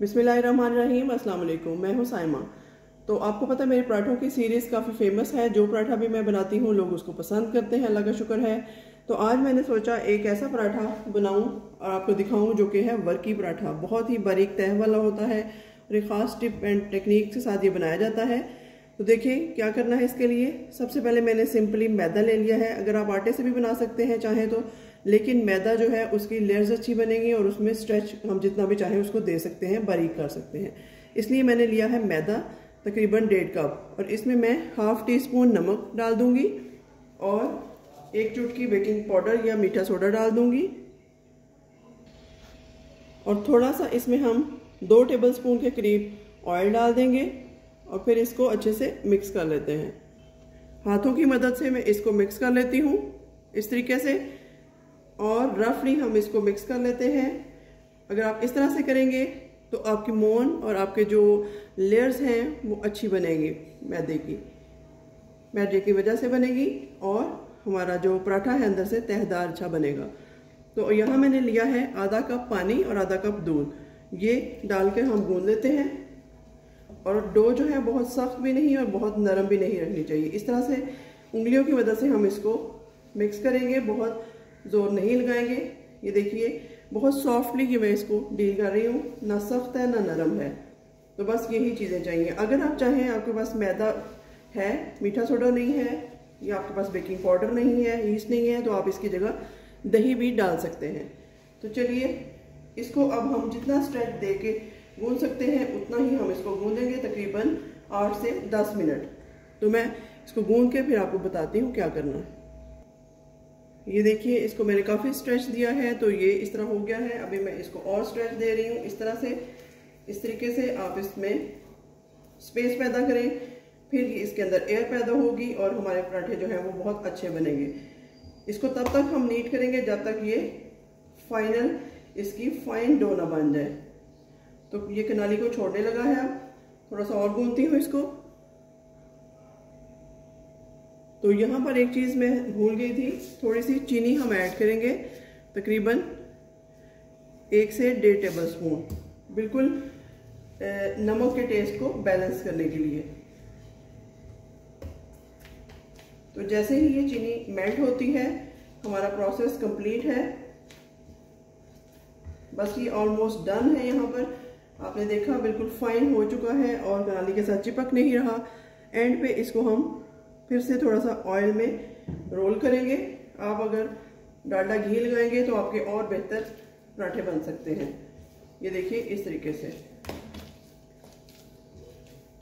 बिस्मिल्लाहिर्रहमानिर्रहीम, अस्सलाम वालेकुम। मैं हूँ साइमा। तो आपको पता है मेरे पराठों की सीरीज़ काफ़ी फेमस है। जो पराठा भी मैं बनाती हूँ लोग उसको पसंद करते हैं, अल्लाह का शुक्र है। तो आज मैंने सोचा एक ऐसा पराठा बनाऊँ और आपको दिखाऊँ जो कि है वर्की पराठा। बहुत ही बारीक तह वाला होता है और एक ख़ास टिप एंड टेक्निक के साथ ये बनाया जाता है। तो देखिए क्या करना है इसके लिए। सबसे पहले मैंने सिंपली मैदा ले लिया है। अगर आप आटे से भी बना सकते हैं चाहें तो, लेकिन मैदा जो है उसकी लेयर्स अच्छी बनेंगी और उसमें स्ट्रेच हम जितना भी चाहें उसको दे सकते हैं, बारीक कर सकते हैं। इसलिए मैंने लिया है मैदा तकरीबन 1.5 कप और इसमें मैं हाफ टी स्पून नमक डाल दूंगी और 1 चुटकी बेकिंग पाउडर या मीठा सोडा डाल दूंगी और थोड़ा सा इसमें हम 2 टेबलस्पून के करीब ऑयल डाल देंगे और फिर इसको अच्छे से मिक्स कर लेते हैं। हाथों की मदद से मैं इसको मिक्स कर लेती हूँ इस तरीके से और रफली हम इसको मिक्स कर लेते हैं। अगर आप इस तरह से करेंगे तो आपकी मोन और आपके जो लेयर्स हैं वो अच्छी बनेगी, मैदे की वजह से बनेगी और हमारा जो पराठा है अंदर से तहदार अच्छा बनेगा। तो यहाँ मैंने लिया है आधा कप पानी और आधा कप दूध, ये डाल के हम गूंद लेते हैं। और डो जो है बहुत सख्त भी नहीं और बहुत नरम भी नहीं रखनी चाहिए। इस तरह से उंगलियों की मदद से हम इसको मिक्स करेंगे, बहुत जोर नहीं लगाएंगे। ये देखिए बहुत सॉफ्टली कि मैं इसको डील कर रही हूँ, ना सख्त है ना नरम है। तो बस यही चीज़ें चाहिए। अगर आप चाहें, आपके पास मैदा है, मीठा सोडा नहीं है या आपके पास बेकिंग पाउडर नहीं है, ईस्ट नहीं है, तो आप इसकी जगह दही भी डाल सकते हैं। तो चलिए इसको अब हम जितना स्ट्रेच दे के गूंद सकते हैं उतना ही हम इसको गूंदेंगे, तकरीबन 8 से 10 मिनट। तो मैं इसको गूंद के फिर आपको बताती हूँ क्या करना है। ये देखिए इसको मैंने काफ़ी स्ट्रेच दिया है तो ये इस तरह हो गया है। अभी मैं इसको और स्ट्रेच दे रही हूँ इस तरह से। इस तरीके से आप इसमें स्पेस पैदा करें, फिर इसके अंदर एयर पैदा होगी और हमारे पराठे जो हैं वो बहुत अच्छे बनेंगे। इसको तब तक हम नीट करेंगे जब तक ये फाइनल इसकी फाइन डो ना बन जाए। तो ये किनारी को छोड़ने लगा है। अब थोड़ा सा और गूंथती हूँ इसको। तो यहाँ पर एक चीज़ मैं भूल गई थी, थोड़ी सी चीनी हम ऐड करेंगे, तकरीबन 1 से 1.5 टेबलस्पून, बिल्कुल नमक के टेस्ट को बैलेंस करने के लिए। तो जैसे ही ये चीनी मेल्ट होती है हमारा प्रोसेस कंप्लीट है। बस ये ऑलमोस्ट डन है। यहाँ पर आपने देखा बिल्कुल फाइन हो चुका है और कनाली के साथ चिपक नहीं रहा। एंड पे इसको हम फिर से थोड़ा सा ऑयल में रोल करेंगे। आप अगर डालडा घी लगाएंगे तो आपके और बेहतर पराठे बन सकते हैं। ये देखिए इस तरीके से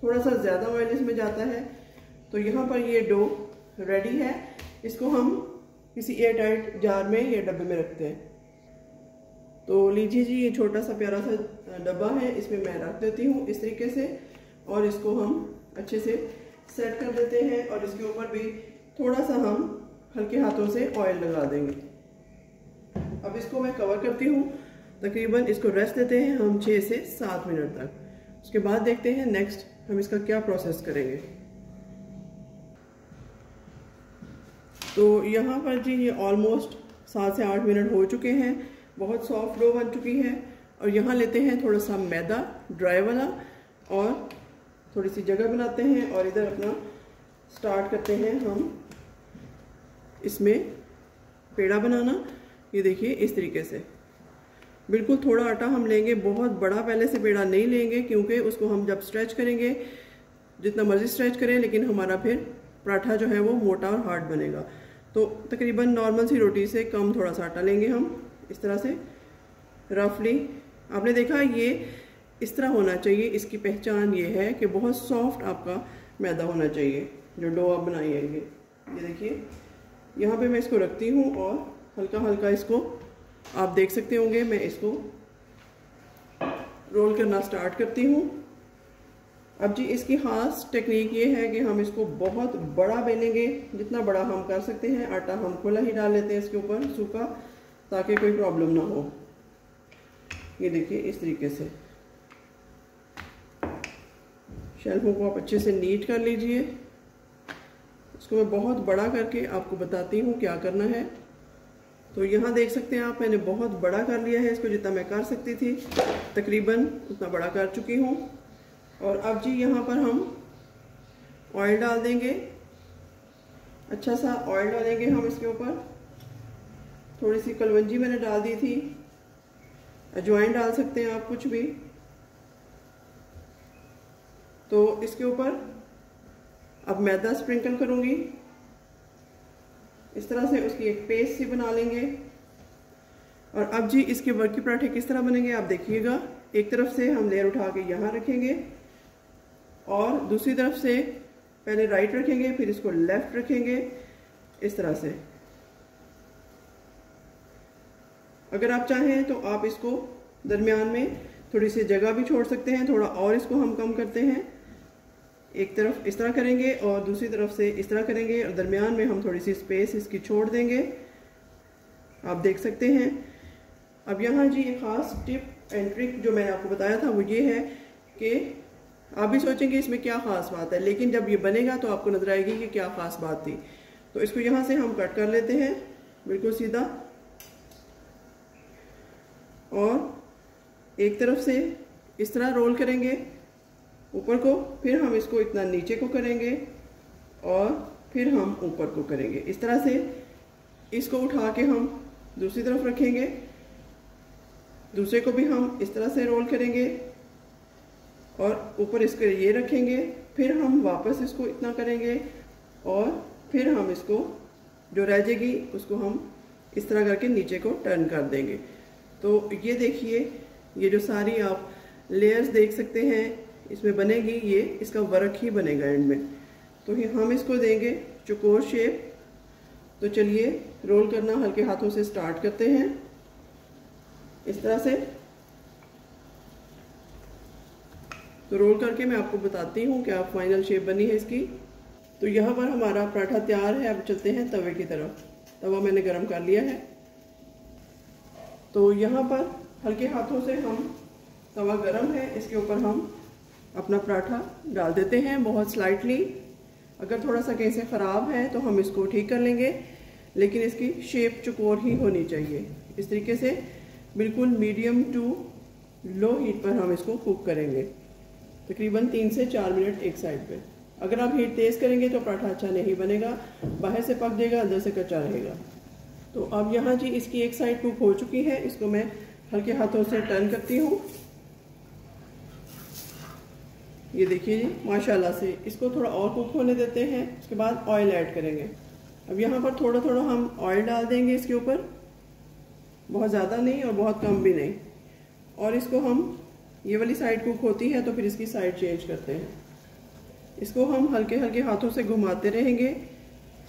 थोड़ा सा ज़्यादा ऑयल इसमें जाता है। तो यहाँ पर ये डो रेडी है। इसको हम किसी एयर टाइट जार में या डब्बे में रखते हैं। तो लीजिए जी, ये छोटा सा प्यारा सा डब्बा है, इसमें मैं रख देती हूँ इस तरीके से और इसको हम अच्छे से सेट कर देते हैं और इसके ऊपर भी थोड़ा सा हम हल्के हाथों से ऑयल लगा देंगे। अब इसको मैं कवर करती हूँ, तकरीबन इसको रेस्ट देते हैं हम 6 से 7 मिनट तक। उसके बाद देखते हैं नेक्स्ट हम इसका क्या प्रोसेस करेंगे। तो यहाँ पर जी ये ऑलमोस्ट 7 से 8 मिनट हो चुके हैं। बहुत सॉफ्ट डो बन चुकी है। और यहाँ लेते हैं थोड़ा सा मैदा ड्राई वाला और थोड़ी सी जगह बनाते हैं और इधर अपना स्टार्ट करते हैं हम इसमें पेड़ा बनाना। ये देखिए इस तरीके से बिल्कुल थोड़ा आटा हम लेंगे, बहुत बड़ा पहले से पेड़ा नहीं लेंगे क्योंकि उसको हम जब स्ट्रेच करेंगे जितना मर्जी स्ट्रेच करें लेकिन हमारा फिर पराठा जो है वो मोटा और हार्ड बनेगा। तो तकरीबन नॉर्मल सी रोटी से कम थोड़ा सा आटा लेंगे हम इस तरह से रफली। आपने देखा ये इस तरह होना चाहिए। इसकी पहचान ये है कि बहुत सॉफ्ट आपका मैदा होना चाहिए जो डो आप बनाइएंगे। ये देखिए यहाँ पे मैं इसको रखती हूँ और हल्का हल्का इसको आप देख सकते होंगे मैं इसको रोल करना स्टार्ट करती हूँ। अब जी इसकी खास टेक्निक ये है कि हम इसको बहुत बड़ा बेलेंगे, जितना बड़ा हम कर सकते हैं। आटा हम खुला ही डाल लेते हैं इसके ऊपर सूखा, ताकि कोई प्रॉब्लम ना हो। ये देखिए इस तरीके से शेल्फों को आप अच्छे से नीट कर लीजिए। इसको मैं बहुत बड़ा करके आपको बताती हूँ क्या करना है। तो यहाँ देख सकते हैं आप, मैंने बहुत बड़ा कर लिया है इसको, जितना मैं कर सकती थी तकरीबन उतना बड़ा कर चुकी हूँ। और अब जी यहाँ पर हम ऑयल डाल देंगे, अच्छा सा ऑयल डालेंगे हम इसके ऊपर। थोड़ी सी कलवंजी मैंने डाल दी थी, अजवाइन डाल सकते हैं आप कुछ भी। तो इसके ऊपर अब मैदा स्प्रिंकल करूँगी, इस तरह से उसकी एक पेस्ट सी बना लेंगे। और अब जी इसके वर्की पराठे किस तरह बनेंगे आप देखिएगा। एक तरफ से हम लेयर उठा के यहाँ रखेंगे और दूसरी तरफ से पहले राइट रखेंगे, फिर इसको लेफ्ट रखेंगे, इस तरह से। अगर आप चाहें तो आप इसको दरमियान में थोड़ी सी जगह भी छोड़ सकते हैं, थोड़ा और इसको हम कम करते हैं। एक तरफ इस तरह करेंगे और दूसरी तरफ से इस तरह करेंगे और दरमियान में हम थोड़ी सी स्पेस इसकी छोड़ देंगे, आप देख सकते हैं। अब यहाँ जी एक ख़ास टिप एंड ट्रिक जो मैंने आपको बताया था वो ये है कि आप भी सोचेंगे इसमें क्या ख़ास बात है, लेकिन जब ये बनेगा तो आपको नजर आएगी कि क्या ख़ास बात थी। तो इसको यहाँ से हम कट कर लेते हैं बिल्कुल सीधा, और एक तरफ से इस तरह रोल करेंगे ऊपर को, फिर हम इसको इतना नीचे को करेंगे और फिर हम ऊपर को करेंगे। इस तरह से इसको उठा के हम दूसरी तरफ रखेंगे, दूसरे को भी हम इस तरह से रोल करेंगे और ऊपर इसके ये रखेंगे, फिर हम वापस इसको इतना करेंगे और फिर हम इसको जो रह जाएगी उसको हम इस तरह करके नीचे को टर्न कर देंगे। तो ये देखिए, ये जो सारी आप लेयर्स देख सकते हैं इसमें बनेगी, ये इसका वर्क ही बनेगा एंड में। तो हम इसको देंगे चौकोर शेप। तो चलिए रोल करना हल्के हाथों से स्टार्ट करते हैं इस तरह से। तो रोल करके मैं आपको बताती हूँ क्या फाइनल शेप बनी है इसकी। तो यहाँ पर हमारा पराठा तैयार है। अब चलते हैं तवे की तरफ। तवा मैंने गरम कर लिया है। तो यहाँ पर हल्के हाथों से हम, तवा गरम है, इसके ऊपर हम अपना पराठा डाल देते हैं बहुत स्लाइटली। अगर थोड़ा सा कहीं से ख़राब है तो हम इसको ठीक कर लेंगे, लेकिन इसकी शेप चौकोर ही होनी चाहिए। इस तरीके से बिल्कुल मीडियम टू लो हीट पर हम इसको कुक करेंगे, तकरीबन 3 से 4 मिनट एक साइड पे। अगर आप हीट तेज़ करेंगे तो पराठा अच्छा नहीं बनेगा, बाहर से पक जाएगा, अंदर से कच्चा रहेगा। तो अब यहाँ जी इसकी एक साइड कुक हो चुकी है, इसको मैं हल्के हाथों से टर्न करती हूँ। ये देखिए जी माशाल्लाह से इसको थोड़ा और कुक होने देते हैं, उसके बाद ऑयल ऐड करेंगे। अब यहाँ पर थोड़ा थोड़ा हम ऑयल डाल देंगे इसके ऊपर, बहुत ज़्यादा नहीं और बहुत कम भी नहीं। और इसको हम, ये वाली साइड कुक होती है तो फिर इसकी साइड चेंज करते हैं। इसको हम हल्के हल्के हाथों से घुमाते रहेंगे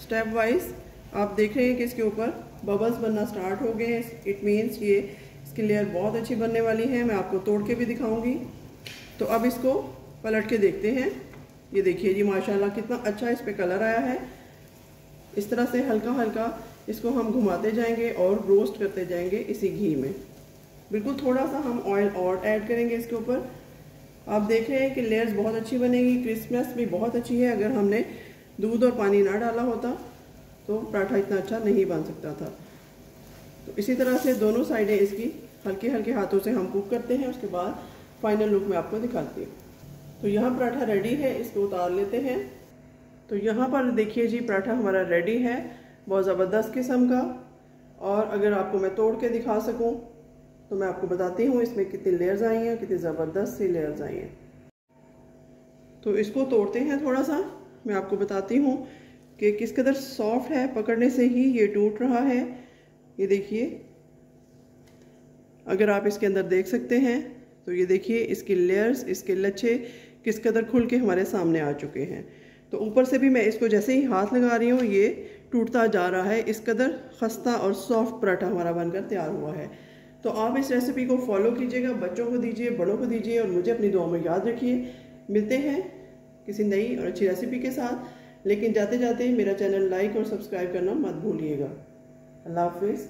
स्टेप वाइज। आप देख रहे हैं कि इसके ऊपर बबल्स बनना स्टार्ट हो गए हैं, इट मीन्स ये इसकी लेयर बहुत अच्छी बनने वाली है। मैं आपको तोड़ के भी दिखाऊंगी। तो अब इसको पलट के देखते हैं। ये देखिए जी माशाल्लाह कितना अच्छा इस पे कलर आया है। इस तरह से हल्का हल्का इसको हम घुमाते जाएंगे और रोस्ट करते जाएंगे इसी घी में। बिल्कुल थोड़ा सा हम ऑयल और ऐड करेंगे इसके ऊपर। आप देख रहे हैं कि लेयर्स बहुत अच्छी बनेगी, क्रिस्पनेस भी बहुत अच्छी है। अगर हमने दूध और पानी ना डाला होता तो पराठा इतना अच्छा नहीं बन सकता था। तो इसी तरह से दोनों साइडें इसकी हल्के हल्के हाथों से हम कुक करते हैं। उसके बाद फाइनल लुक मैं आपको दिखाती हूँ। तो यहाँ पराठा रेडी है, इसको उतार लेते हैं। तो यहाँ पर देखिए जी पराठा हमारा रेडी है, बहुत ज़बरदस्त किस्म का। और अगर आपको मैं तोड़ के दिखा सकूँ तो मैं आपको बताती हूँ इसमें कितनी लेयर्स आई हैं, कितनी ज़बरदस्त सी लेयर्स आई हैं। तो इसको तोड़ते हैं थोड़ा सा, मैं आपको बताती हूँ कि किस कदर सॉफ्ट है, पकड़ने से ही ये टूट रहा है। ये देखिए, अगर आप इसके अंदर देख सकते हैं तो ये देखिए इसकी लेयर्स, इसके लच्छे किस कदर खुल के हमारे सामने आ चुके हैं। तो ऊपर से भी मैं इसको जैसे ही हाथ लगा रही हूँ ये टूटता जा रहा है। इस कदर खस्ता और सॉफ्ट पराठा हमारा बनकर तैयार हुआ है। तो आप इस रेसिपी को फॉलो कीजिएगा, बच्चों को दीजिए, बड़ों को दीजिए, और मुझे अपनी दुआ में याद रखिए। मिलते हैं किसी नई और अच्छी रेसिपी के साथ, लेकिन जाते जाते मेरा चैनल लाइक और सब्सक्राइब करना मत भूलिएगा। अल्लाह हाफिज़।